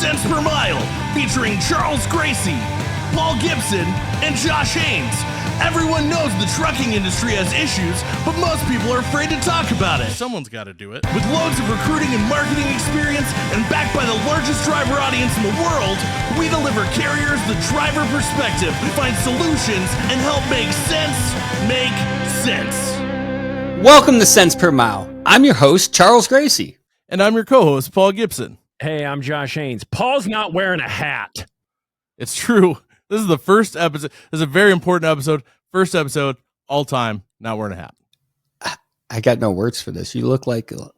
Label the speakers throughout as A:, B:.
A: Cents Per Mile, featuring Charles Gracie, Paul Gibson, and Josh Haynes. Everyone knows the trucking industry has issues, but most people are afraid to talk about it.
B: Someone's got to do it.
A: With loads of recruiting and marketing experience and backed by the largest driver audience in the world, we deliver carriers the driver perspective, find solutions, and help make sense make sense.
C: Welcome to Cents Per Mile. I'm your host, Charles Gracie.
B: And I'm your co-host, Paul Gibson.
D: Hey, I'm Josh Haynes. Paul's not wearing a hat.
B: It's true. This is the first episode. This is a very important episode. First episode, all time, not wearing a hat.
C: I got no words for this. You look like a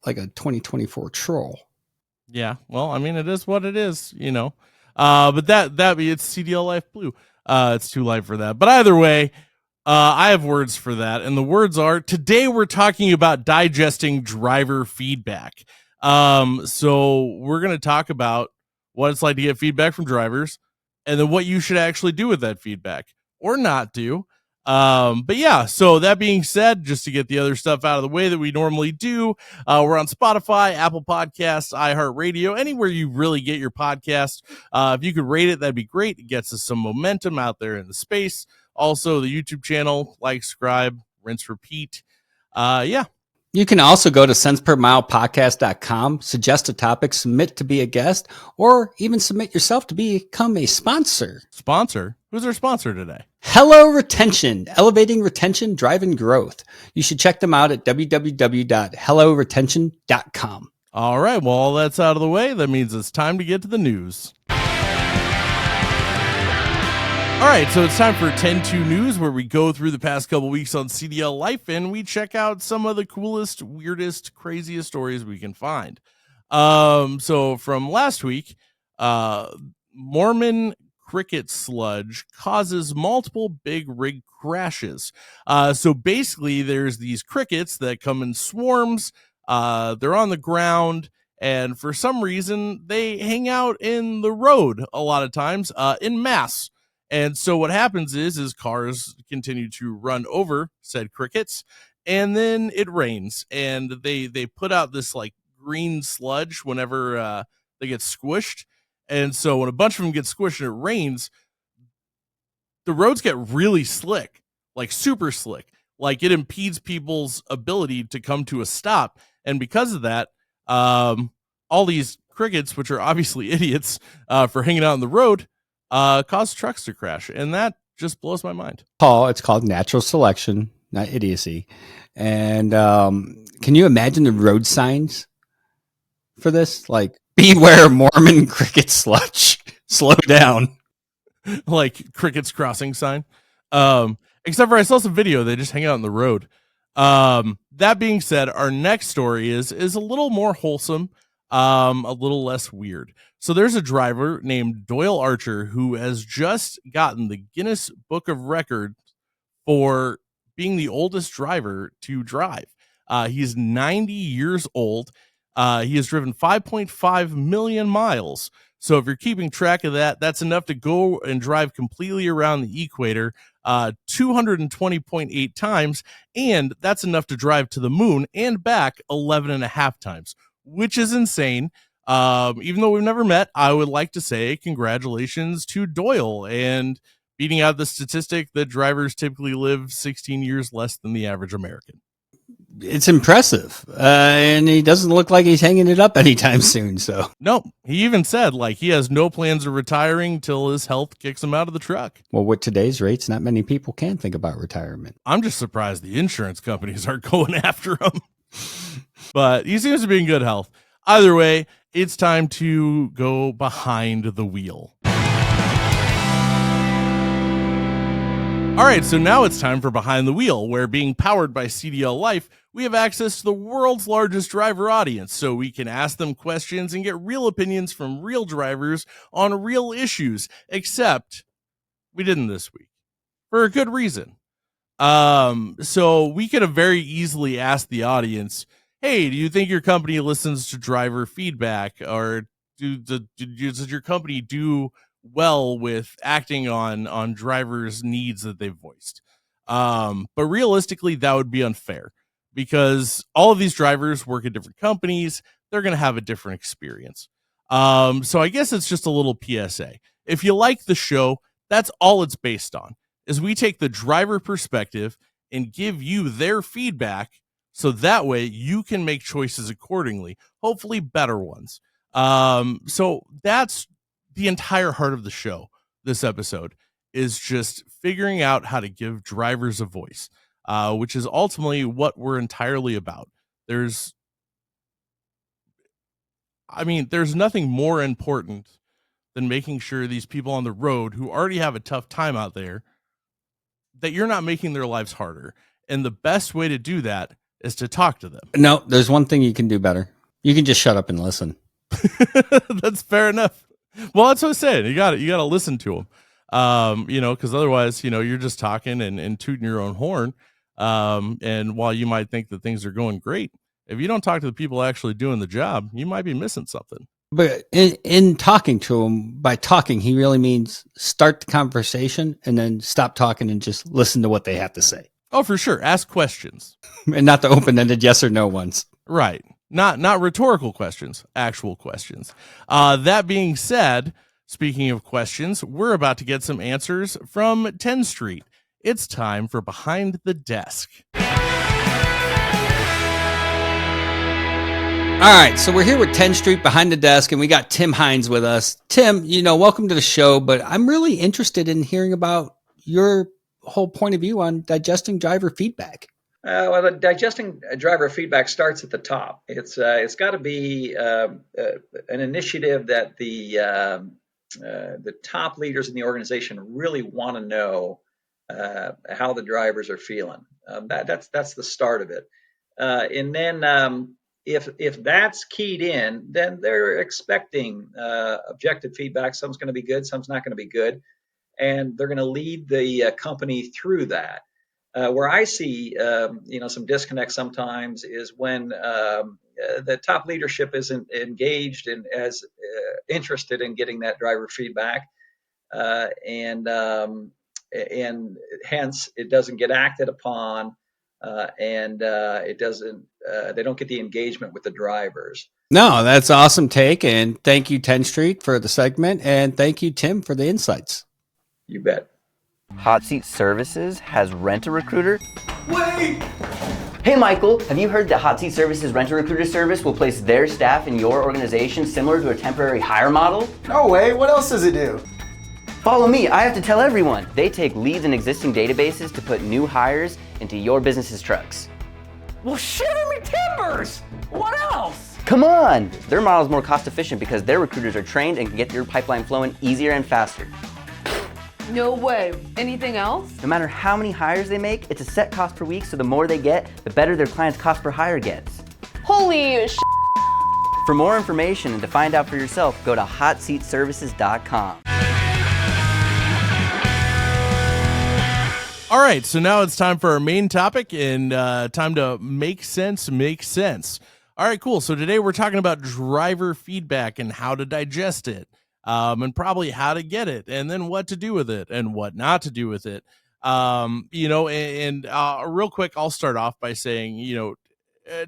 C: 2024 troll.
B: Yeah, well, I mean, it is what it is, you know. But that it's CDLLife blue. It's too light for that. But either way, I have words for that, and the words are: today we're talking about digesting driver feedback. So we're going to talk about what it's like to get feedback from drivers, and then what you should actually do with that feedback or not do. But yeah, so that being said, just to get the other stuff out of the way that we normally do, we're on Spotify, Apple Podcasts, iHeartRadio, anywhere you really get your podcast. If you could rate it, that'd be great. It gets us some momentum out there in the space. Also, the YouTube channel, like, subscribe, rinse, repeat. Yeah.
C: You can also go to centspermilepodcast.com, suggest a topic, submit to be a guest, or even submit yourself to become a sponsor.
B: Sponsor? Who's our sponsor today?
C: Hello Retention, elevating retention, driving growth. You should check them out at www.helloretention.com.
B: All right, well, all that's out of the way. That means it's time to get to the news. All right, so it's time for 10-2 News, where we go through the past couple weeks on CDLLife and we check out some of the coolest, weirdest, craziest stories we can find. So from last week, Mormon cricket sludge causes multiple big rig crashes. So basically, there's these crickets that come in swarms. They're on the ground, and for some reason, they hang out in the road a lot of times in mass. And so what happens is cars continue to run over said crickets, and then it rains, and they put out this like green sludge whenever they get squished. And so when a bunch of them get squished and it rains, the roads get really slick, like super slick, like it impedes people's ability to come to a stop. And because of that, all these crickets, which are obviously idiots for hanging out on the road, cause trucks to crash, and that just blows my mind.
C: Paul, it's called natural selection, not idiocy. And can you imagine the road signs for this? Like, beware Mormon cricket sludge. Slow down.
B: Like crickets crossing sign. Except for I saw some video, they just hang out on the road. That being said, our next story is a little more wholesome, a little less weird. So there's a driver named Doyle Archer who has just gotten the Guinness Book of Records for being the oldest driver to drive. He's 90 years old. He has driven 5.5 million miles. So if you're keeping track of that, that's enough to go and drive completely around the equator 220.8 times. And that's enough to drive to the moon and back 11 and a half times, which is insane. Even though we've never met, I would like to say congratulations to Doyle and beating out the statistic that drivers typically live 16 years less than the average American.
C: It's impressive. And he doesn't look like he's hanging it up anytime soon. So
B: no, he even said like he has no plans of retiring till his health kicks him out of the truck.
C: Well, with today's rates, not many people can think about retirement.
B: I'm just surprised the insurance companies aren't going after him. But he seems to be in good health. Either way, it's time to go behind the wheel. All right, so now it's time for Behind the Wheel, where being powered by CDLLife, we have access to the world's largest driver audience, so we can ask them questions and get real opinions from real drivers on real issues, except we didn't this week, for a good reason. So we could have very easily asked the audience, hey, do you think your company listens to driver feedback, or does your company do well with acting on drivers' needs that they've voiced? But realistically, that would be unfair because all of these drivers work at different companies. They're going to have a different experience. So I guess it's just a little PSA. If you like the show, that's all it's based on, is we take the driver perspective and give you their feedback so that way you can make choices accordingly, hopefully better ones. So that's the entire heart of the show. This episode is just figuring out how to give drivers a voice, which is ultimately what we're entirely about. There's nothing more important than making sure these people on the road who already have a tough time out there, that you're not making their lives harder. And the best way to do that is to talk to them.
C: No, there's one thing you can do better. You can just shut up and listen.
B: That's fair enough. Well, that's what I'm saying. You got to listen to them. Because otherwise, you're just talking and tooting your own horn. And while you might think that things are going great, if you don't talk to the people actually doing the job, you might be missing something.
C: But in talking to him, by talking, he really means start the conversation and then stop talking and just listen to what they have to say.
B: Oh, for sure. Ask questions.
C: And not the open-ended yes or no ones.
B: Right. Not rhetorical questions, actual questions. That being said, speaking of questions, we're about to get some answers from Tenstreet. It's time for Behind the Desk.
C: All right, so we're here with Tenstreet Behind the Desk, and we got Tim Hines with us. Tim, welcome to the show, but I'm really interested in hearing about your whole point of view on digesting driver feedback.
E: Well, the digesting driver feedback starts at the top. It's got to be an initiative that the top leaders in the organization really want to know how the drivers are feeling. That's the start of it, and then if that's keyed in, then they're expecting objective feedback. Some's going to be good, some's not going to be good, and they're going to lead the company through that. Where I see, some disconnect sometimes is when the top leadership isn't engaged and as interested in getting that driver feedback, and hence it doesn't get acted upon, and it doesn't. They don't get the engagement with the drivers.
C: No, that's an awesome take, and thank you, Tenstreet, for the segment, and thank you, Tim, for the insights.
E: You bet.
F: Hot Seat Services has Rent-A-Recruiter.
G: Wait!
F: Hey Michael, have you heard that Hot Seat Services Rent-A-Recruiter service will place their staff in your organization similar to a temporary hire model?
G: No way, what else does it do?
F: Follow me, I have to tell everyone. They take leads in existing databases to put new hires into your business's trucks.
G: Well, shiver me timbers! What else?
F: Come on! Their model is more cost efficient because their recruiters are trained and can get your pipeline flowing easier and faster.
H: No way. Anything else?
F: No matter how many hires they make, it's a set cost per week, so the more they get, the better their client's cost per hire gets.
H: Holy sh**.
F: For more information and to find out for yourself, go to hotseatservices.com.
B: All right, so now it's time for our main topic and time to make sense. All right, cool. So today we're talking about driver feedback and how to digest it. And probably how to get it, and then what to do with it, and what not to do with it. Real quick, I'll start off by saying,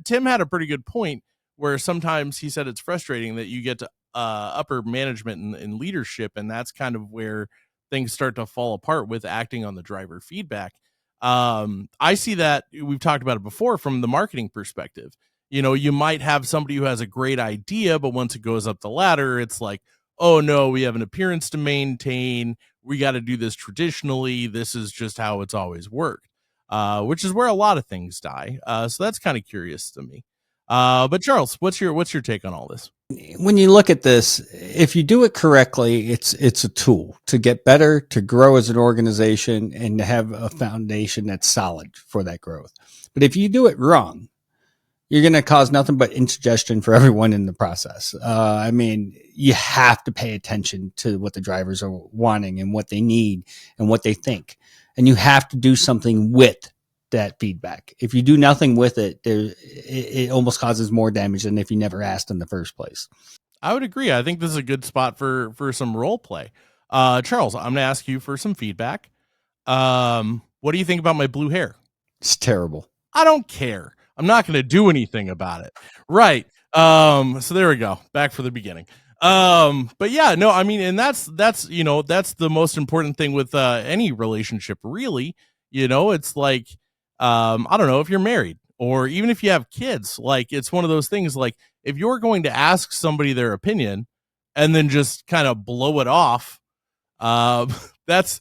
B: Tim had a pretty good point where sometimes he said it's frustrating that you get to upper management and leadership, and that's kind of where things start to fall apart with acting on the driver feedback. I see that we've talked about it before from the marketing perspective. You might have somebody who has a great idea, but once it goes up the ladder, it's like, oh no, we have an appearance to maintain. We got to do this traditionally. This is just how it's always worked, which is where a lot of things die. So that's kind of curious to me. But Charles, what's your take on all this?
C: When you look at this, if you do it correctly, it's a tool to get better, to grow as an organization, and to have a foundation that's solid for that growth. But if you do it wrong, you're going to cause nothing but indigestion for everyone in the process. You have to pay attention to what the drivers are wanting and what they need and what they think. And you have to do something with that feedback. If you do nothing with it, it almost causes more damage than if you never asked in the first place.
B: I would agree. I think this is a good spot for some role play. Charles, I'm going to ask you for some feedback. What do you think about my blue hair?
C: It's terrible.
B: I don't care. I'm not going to do anything about it. Right. So there we go. Back for the beginning. But yeah, no, I mean, and that's that's the most important thing with any relationship, really. It's like, I don't know if you're married or even if you have kids, like it's one of those things. Like if you're going to ask somebody their opinion and then just kind of blow it off, um, that's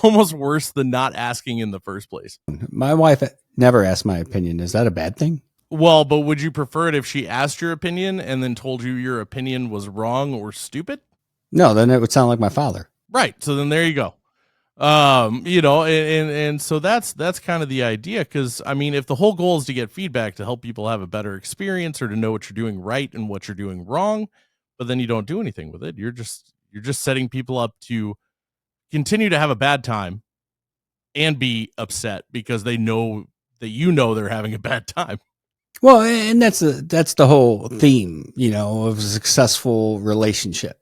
B: almost worse than not asking in the first place.
C: My wife never asked my opinion. Is that a bad thing?
B: Well, but would you prefer it if she asked your opinion and then told you your opinion was wrong or stupid?
C: No, then it would sound like my father.
B: Right. So then there you go. And so that's kind of the idea. Cause I mean, if the whole goal is to get feedback to help people have a better experience or to know what you're doing right and what you're doing wrong, but then you don't do anything with it. You're just setting people up to continue to have a bad time and be upset because they know that they're having a bad time.
C: Well, and that's the whole theme, of a successful relationship.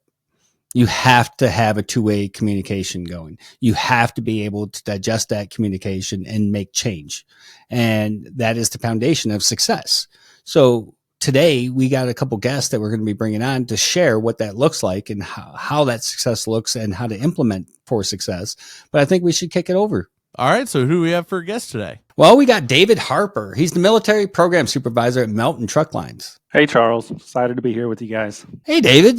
C: You have to have a two-way communication going. You have to be able to digest that communication and make change. And that is the foundation of success. So today we got a couple guests that we're going to be bringing on to share what that looks like and how that success looks and how to implement for success. But I think we should kick it over.
B: All right. So who do we have for a guest today?
C: Well, we got David Harper. He's the military program supervisor at Melton Truck Lines.
I: Hey, Charles. Excited to be here with you guys.
C: Hey, David,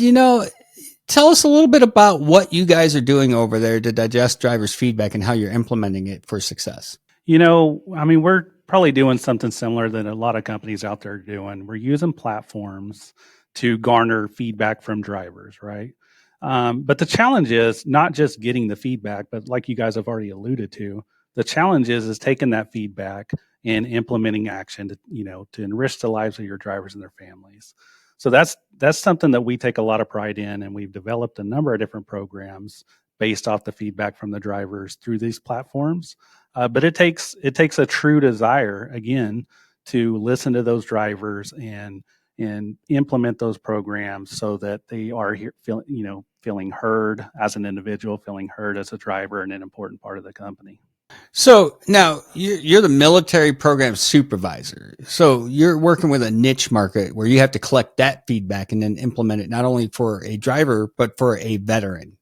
C: tell us a little bit about what you guys are doing over there to digest drivers' feedback and how you're implementing it for success.
I: We're probably doing something similar that a lot of companies out there are doing. We're using platforms to garner feedback from drivers, right? But the challenge is not just getting the feedback, but like you guys have already alluded to, the challenge is taking that feedback and implementing action to enrich the lives of your drivers and their families. So that's something that we take a lot of pride in, and we've developed a number of different programs based off the feedback from the drivers through these platforms. But it takes a true desire, again, to listen to those drivers and implement those programs so that they are here, feeling heard as an individual, feeling heard as a driver, and an important part of the company.
C: So now you're the military program supervisor. So you're working with a niche market where you have to collect that feedback and then implement it not only for a driver, but for a veteran.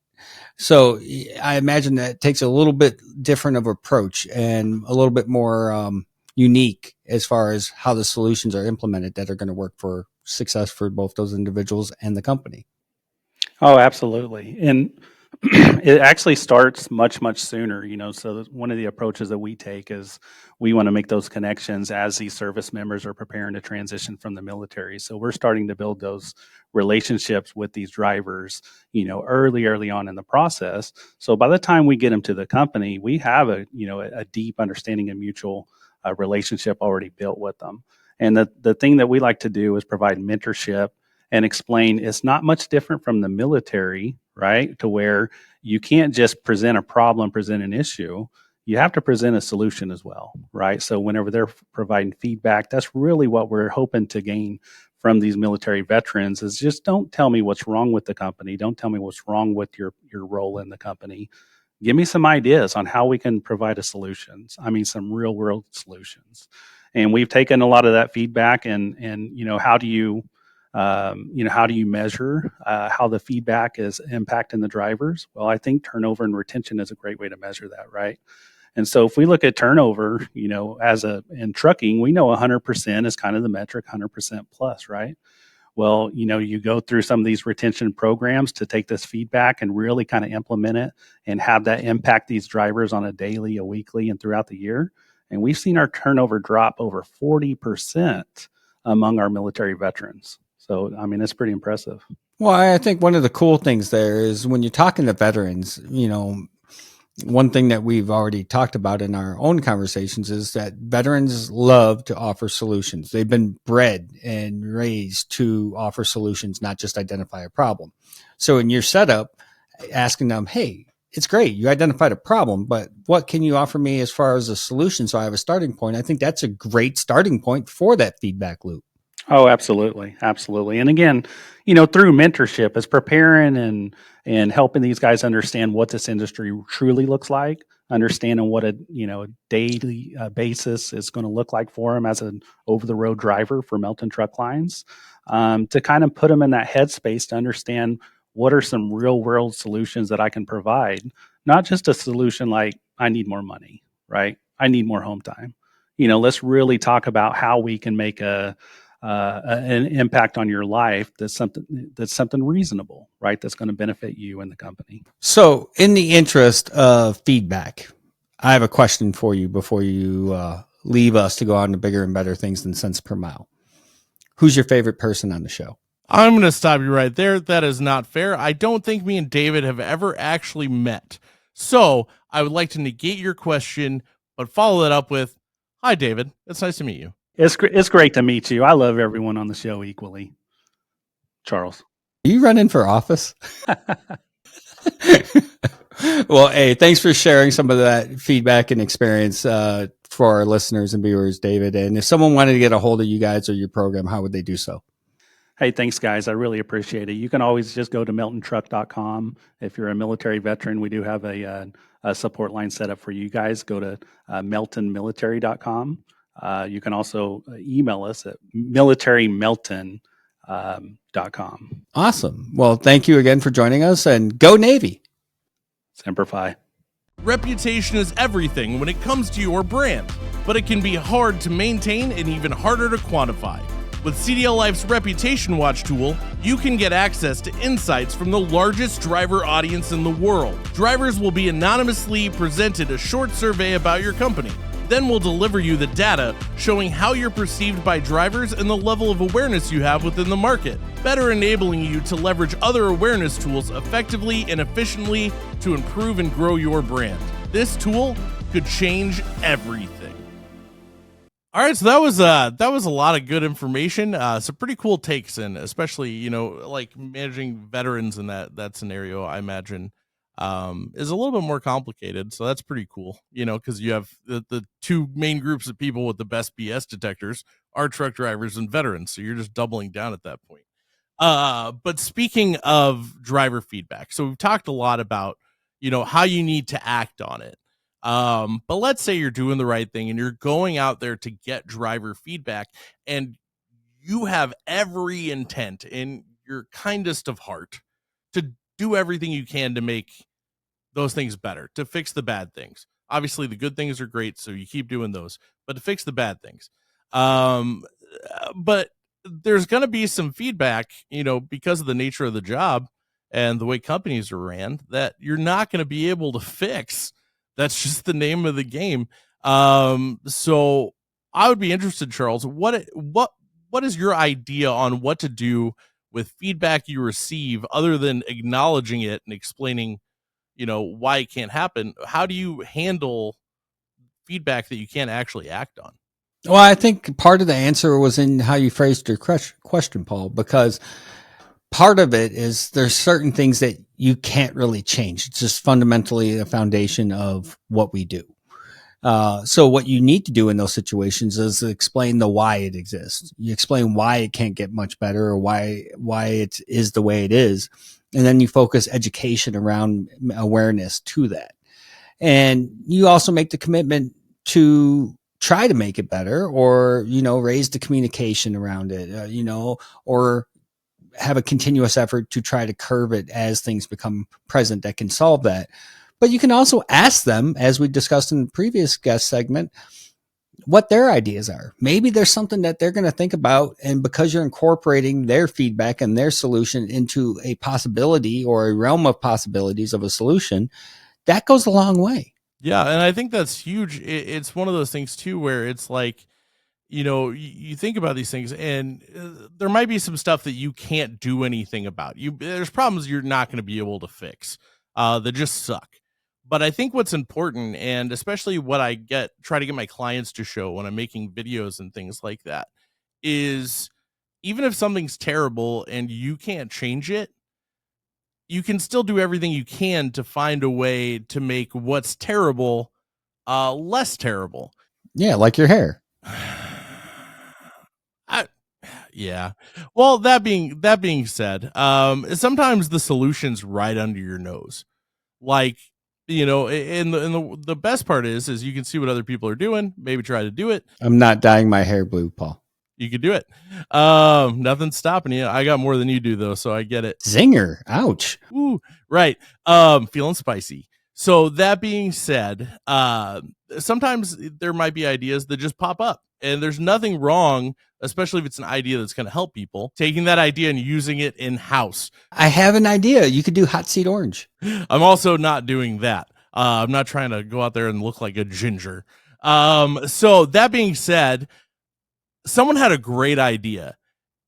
C: So I imagine that takes a little bit different of approach and a little bit more unique as far as how the solutions are implemented that are going to work for success for both those individuals and the company.
I: Oh, absolutely. And it actually starts much, much sooner, so one of the approaches that we take is we want to make those connections as these service members are preparing to transition from the military. So we're starting to build those relationships with these drivers, early on in the process. So by the time we get them to the company, we have a deep understanding and mutual relationship already built with them. And the thing that we like to do is provide mentorship and explain it's not much different from the military, right? To where you can't just present a problem, present an issue. You have to present a solution as well, right? So whenever they're providing feedback, that's really what we're hoping to gain from these military veterans is just don't tell me what's wrong with the company. Don't tell me what's wrong with your role in the company. Give me some ideas on how we can provide some real world solutions. And we've taken a lot of that feedback and how do you measure how the feedback is impacting the drivers? Well, I think turnover and retention is a great way to measure that, right? And so if we look at turnover, in trucking, we know 100% is kind of the metric, 100% plus, right? Well, you go through some of these retention programs to take this feedback and really kind of implement it and have that impact these drivers on a daily, a weekly, and throughout the year. And we've seen our turnover drop over 40% among our military veterans. So, it's pretty impressive.
C: Well, I think one of the cool things there is when you're talking to veterans, one thing that we've already talked about in our own conversations is that veterans love to offer solutions. They've been bred and raised to offer solutions, not just identify a problem. So in your setup, asking them, hey, it's great. You identified a problem, but what can you offer me as far as a solution? So I have a starting point. I think that's a great starting point for that feedback loop.
I: Oh, absolutely. Absolutely. And again, through mentorship is preparing and helping these guys understand what this industry truly looks like, understanding what a daily basis is going to look like for them as an over-the-road driver for Melton Truck Lines. to kind of put them in that headspace to understand what are some real world solutions that I can provide. Not just a solution like I need more money, right? I need more home time. Let's really talk about how we can make an impact on your life that's something reasonable, right? That's going to benefit you and the company.
C: So, in the interest of feedback, I have a question for you before you leave us to go on to bigger and better things than cents per mile. Who's your favorite person on the show?
B: I'm going to stop you right there. That is not fair. I don't think me and David have ever actually met. So I would like to negate your question, but follow it up with, hi, David. It's nice to meet you.
I: It's great to meet you. I love everyone on the show equally. Charles.
C: Are you running for office? Well, hey, thanks for sharing some of that feedback and experience for our listeners and viewers, David. And if someone wanted to get a hold of you guys or your program, how would they do so?
I: Hey, thanks, guys. I really appreciate it. You can always just go to meltontruck.com. If you're a military veteran, we do have a support line set up for you guys. Go to meltonmilitary.com. You can also email us at militarymelton.com.
C: Awesome. Well, thank you again for joining us, and go Navy.
I: Semper Fi.
B: Reputation is everything when it comes to your brand, but it can be hard to maintain and even harder to quantify. With CDLLife's Reputation Watch tool, you can get access to insights from the largest driver audience in the world. Drivers will be anonymously presented a short survey about your company. Then we'll deliver you the data showing how you're perceived by drivers and the level of awareness you have within the market, better enabling you to leverage other awareness tools effectively and efficiently to improve and grow your brand. This tool could change everything. All right, so that was a lot of good information. Some pretty cool takes in, especially like managing veterans in that scenario. I imagine is a little bit more complicated. So that's pretty cool, because you have the two main groups of people with the best BS detectors are truck drivers and veterans. So you're just doubling down at that point. But speaking of driver feedback, so we've talked a lot about how you need to act on it. But let's say you're doing the right thing and you're going out there to get driver feedback, and you have every intent in your kindest of heart to do everything you can to make those things better, to fix the bad things. Obviously the good things are great, so you keep doing those, but to fix the bad things. But there's going to be some feedback, because of the nature of the job and the way companies are ran, that you're not going to be able to fix. That's just the name of the game. So I would be interested, Charles, what is your idea on what to do with feedback you receive other than acknowledging it and explaining, why it can't happen? How do you handle feedback that you can't actually act on?
C: Well, I think part of the answer was in how you phrased your question, Paul, because part of it is there's certain things that you can't really change. It's just fundamentally a foundation of what we do. So what you need to do in those situations is explain the why it exists. You explain why it can't get much better or why it is the way it is. And then you focus education around awareness to that. And you also make the commitment to try to make it better, or, raise the communication around it, or have a continuous effort to try to curb it as things become present that can solve that. But you can also ask them, as we discussed in the previous guest segment, what their ideas are. Maybe there's something that they're going to think about, and because you're incorporating their feedback and their solution into a possibility or a realm of possibilities of a solution, that goes a long way.
B: Yeah, and I think that's huge. It's one of those things too where it's like, you think about these things, and there might be some stuff that you can't do anything about. There's problems you're not going to be able to fix that just suck. But I think what's important, and especially what I try to get my clients to show when I'm making videos and things like that, is even if something's terrible and you can't change it, you can still do everything you can to find a way to make what's terrible less terrible.
C: Yeah, like your hair.
B: Yeah. Well, that being said, sometimes the solution's right under your nose. Like, and the best part is you can see what other people are doing, maybe try to do it.
C: I'm not dyeing my hair blue, Paul.
B: You could do it. Nothing's stopping you. I got more than you do though, so I get it.
C: Zinger. Ouch.
B: Ooh, right. Feeling spicy. So that being said, sometimes there might be ideas that just pop up, and there's nothing wrong, especially if it's an idea that's going to help people, taking that idea and using it in house.
C: I have an idea. You could do hot seat orange.
B: I'm also not doing that. I'm not trying to go out there and look like a ginger. So that being said, someone had a great idea,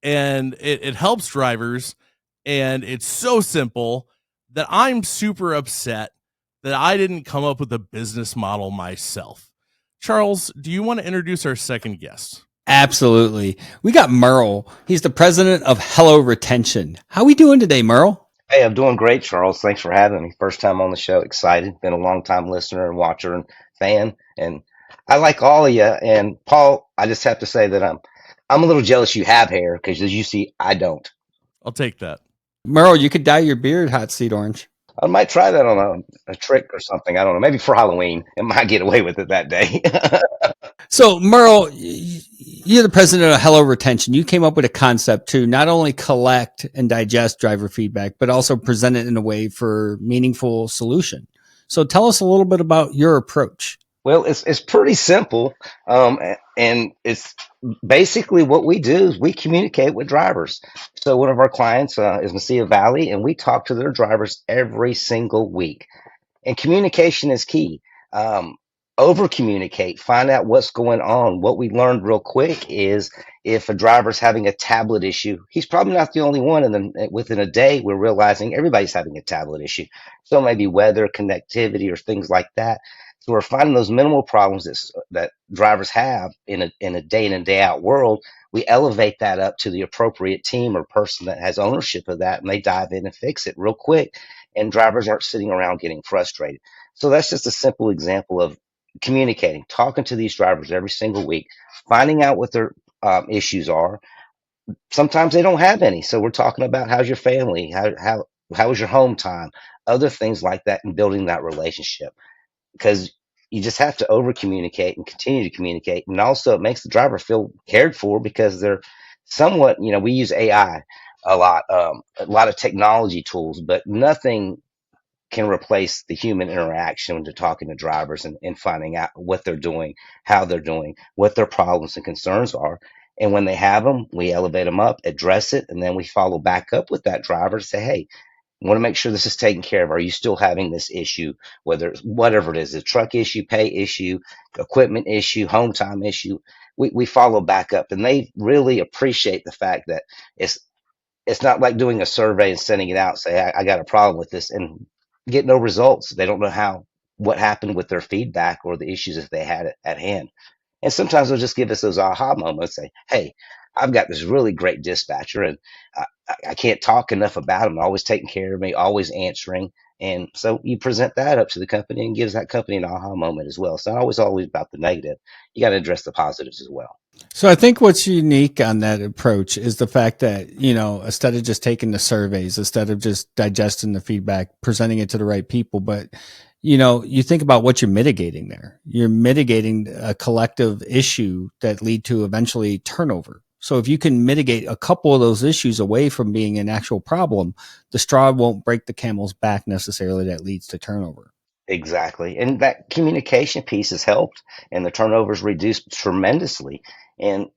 B: and it helps drivers, and it's so simple that I'm super upset that I didn't come up with a business model myself. Charles, do you want to introduce our second guest?
C: Absolutely. We got Merrill. He's the president of Hello Retention. How we doing today, Merrill?
J: Hey, I'm doing great, Charles. Thanks for having me. First time on the show. Excited. Been a long time listener and watcher and fan. And I like all of you. And Paul, I just have to say that I'm a little jealous you have hair because as you see, I don't.
B: I'll take that.
C: Merrill, you could dye your beard hot seat orange.
J: I might try that on a trick or something. I don't know. Maybe for Halloween. I might get away with it that day.
C: So, Merrill, you're the president of Hello Retention. You came up with a concept to not only collect and digest driver feedback, but also present it in a way for meaningful solution. So tell us a little bit about your approach.
J: Well, it's pretty simple, and it's basically what we do is we communicate with drivers. So one of our clients is Mesilla Valley, and we talk to their drivers every single week. And communication is key. Over communicate, find out what's going on. What we learned real quick is if a driver's having a tablet issue, he's probably not the only one. And then within a day, we're realizing everybody's having a tablet issue. So maybe weather, connectivity, or things like that. So we're finding those minimal problems that drivers have in a day in and day out world. We elevate that up to the appropriate team or person that has ownership of that, and they dive in and fix it real quick. And drivers aren't sitting around getting frustrated. So that's just a simple example of communicating, talking to these drivers every single week, finding out what their issues are. Sometimes they don't have any, so we're talking about how's your family, how was your home time, other things like that, and building that relationship. Because you just have to over communicate and continue to communicate, and also it makes the driver feel cared for because they're somewhat, we use AI a lot of technology tools, but nothing can replace the human interaction when you're talking to drivers and finding out what they're doing, how they're doing, what their problems and concerns are. And when they have them, we elevate them up, address it, and then we follow back up with that driver to say, hey, I want to make sure this is taken care of. Are you still having this issue? Whatever it is, a truck issue, pay issue, equipment issue, home time issue, we follow back up. And they really appreciate the fact that it's not like doing a survey and sending it out, say, I got a problem with this, and get no results. They don't know what happened with their feedback or the issues that they had at hand. And sometimes they'll just give us those aha moments, say, hey, I've got this really great dispatcher, and I can't talk enough about him, always taking care of me, always answering. And so you present that up to the company and gives that company an aha moment as well. It's not always about the negative. You got to address the positives as well.
C: So I think what's unique on that approach is the fact that, instead of just taking the surveys, instead of just digesting the feedback, presenting it to the right people, but, you think about what you're mitigating there. You're mitigating a collective issue that lead to eventually turnover. So if you can mitigate a couple of those issues away from being an actual problem, the straw won't break the camel's back necessarily that leads to turnover.
J: Exactly. And that communication piece has helped, and the turnovers reduced tremendously. And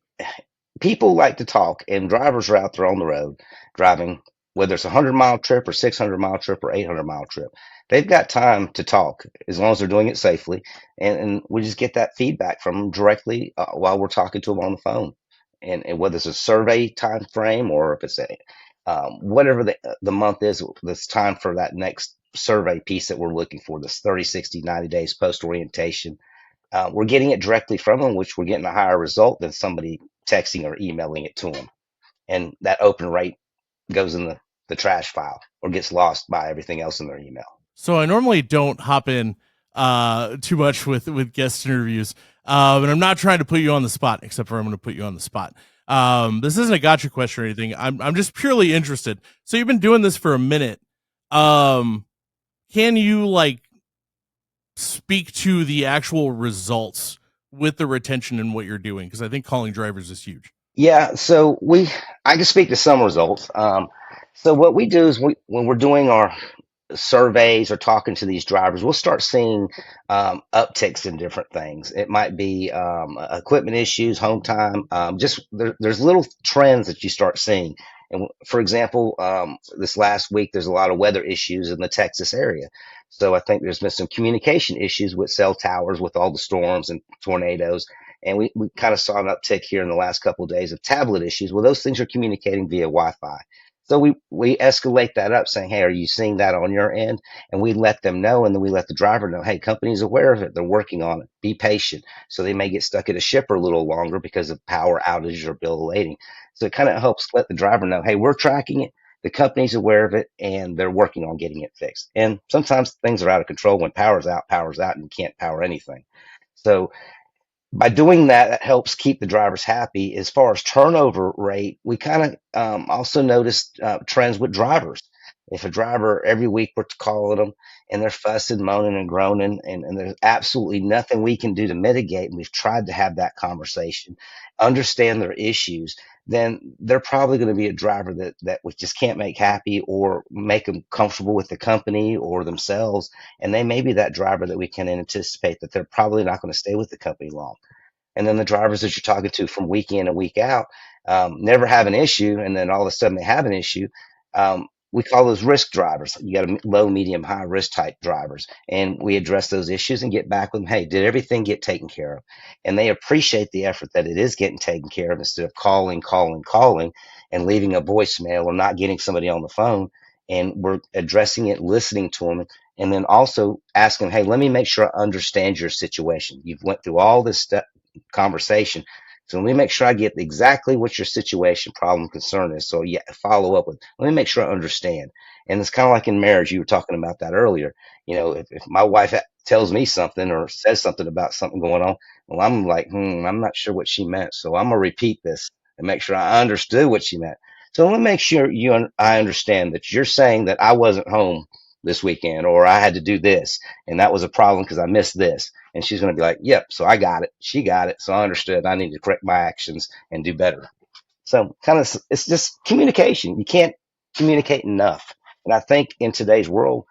J: people like to talk, and drivers are out there on the road driving, whether it's a 100-mile trip or 600-mile trip or 800-mile trip. They've got time to talk as long as they're doing it safely. And we just get that feedback from them directly while we're talking to them on the phone. And whether it's a survey time frame or if it's whatever the month is, this time for that next survey piece that we're looking for, this 30, 60, 90 days post orientation, we're getting it directly from them, which we're getting a higher result than somebody texting or emailing it to them. And that open rate goes in the trash file or gets lost by everything else in their email.
B: So I normally don't hop in too much with guest interviews, and I'm not trying to put you on the spot, except for I'm going to put you on the spot. This isn't a gotcha question or anything. I'm just purely interested. So you've been doing this for a minute. Can you speak to the actual results with the retention and what you're doing? Because I think calling drivers is huge.
J: Yeah, so I can speak to some results. So what we do is when we're doing our surveys or talking to these drivers, we'll start seeing upticks in different things. It might be equipment issues, home time, there's little trends that you start seeing. And for example, this last week, there's a lot of weather issues in the Texas area. So I think there's been some communication issues with cell towers with all the storms and tornadoes. And we kind of saw an uptick here in the last couple of days of tablet issues. Well, those things are communicating via Wi-Fi. So we escalate that up saying, hey, are you seeing that on your end? And we let them know, and then we let the driver know, hey, company's aware of it. They're working on it. Be patient. So they may get stuck at a shipper a little longer because of power outages or bill of lading. So it kind of helps let the driver know, hey, we're tracking it. The company's aware of it, and they're working on getting it fixed. And sometimes things are out of control. When power's out, and you can't power anything. So by doing that, that helps keep the drivers happy. As far as turnover rate, we kind of also noticed trends with drivers. If a driver every week we're calling them and they're fussing, moaning, and groaning, and there's absolutely nothing we can do to mitigate, and we've tried to have that conversation, understand their issues, then they're probably going to be a driver that we just can't make happy or make them comfortable with the company or themselves. And they may be that driver that we can anticipate that they're probably not going to stay with the company long. And then the drivers that you're talking to from week in and week out never have an issue, and then all of a sudden they have an issue. We call those risk drivers. You got a low, medium, high risk type drivers, and we address those issues and get back with them. Hey, did everything get taken care of? And they appreciate the effort that it is getting taken care of instead of calling, and leaving a voicemail or not getting somebody on the phone. And we're addressing it, listening to them, and then also asking, hey, let me make sure I understand your situation. You've went through all this conversation. So let me make sure I get exactly what your situation, problem, concern is. So yeah, follow up with, let me make sure I understand. And it's kind of like in marriage. You were talking about that earlier. If my wife tells me something or says something about something going on, well, I'm like, I'm not sure what she meant. So I'm going to repeat this and make sure I understood what she meant. So let me make sure I understand that you're saying that I wasn't home this weekend or I had to do this. And that was a problem because I missed this. And she's going to be like, yep, so I got it. She got it. So I understood I need to correct my actions and do better. So it's just communication. You can't communicate enough. And I think in today's world,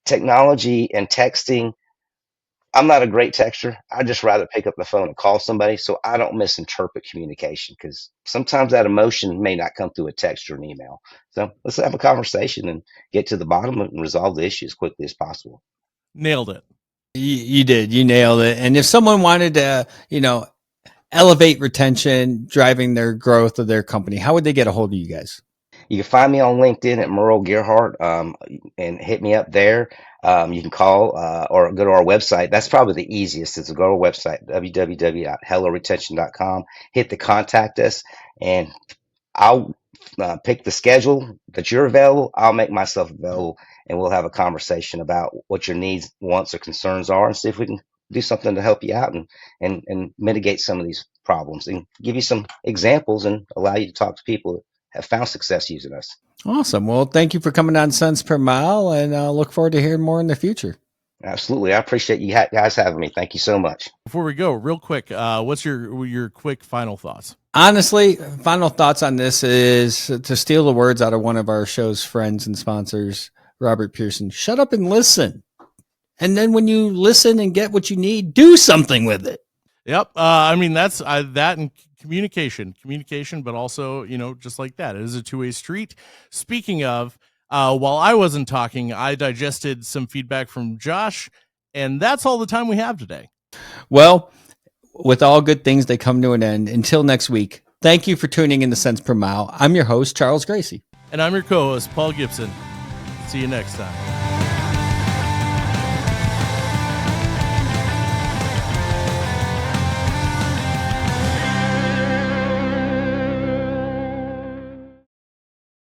J: technology and texting, I'm not a great texter. I just rather pick up the phone and call somebody so I don't misinterpret communication because sometimes that emotion may not come through a text or an email. So let's have a conversation and get to the bottom of it and resolve the issue as quickly as possible.
B: Nailed it.
C: You did. You nailed it. And if someone wanted to, elevate retention, driving their growth of their company, how would they get a hold of you guys?
J: You can find me on LinkedIn at Merryl Gerhardt and hit me up there. You can call or go to our website. That's probably the easiest is to go to our website, www.helloretention.com, hit the contact us, and I'll pick the schedule that you're available. I'll make myself available, and we'll have a conversation about what your needs, wants, or concerns are and see if we can do something to help you out and mitigate some of these problems and give you some examples and allow you to talk to people that have found success using us.
C: Awesome. Well, thank you for coming on Cents Per Mile, and I look forward to hearing more in the future.
J: Absolutely. I appreciate you guys having me. Thank you so much.
B: Before we go, real quick, what's your quick final thoughts?
C: Honestly, final thoughts on this is to steal the words out of one of our show's friends and sponsors, Robert Pearson. Shut up and listen. And then when you listen and get what you need, do something with it.
B: Yep. I mean, that's that and communication, but also, just like that, it is a two-way street. Speaking of, while I wasn't talking, I digested some feedback from Josh, and that's all the time we have today.
C: Well, with all good things, they come to an end. Until next week, thank you for tuning in to Cents Per Mile. I'm your host, Charles Gracie.
B: And I'm your co-host, Paul Gibson. See you next time.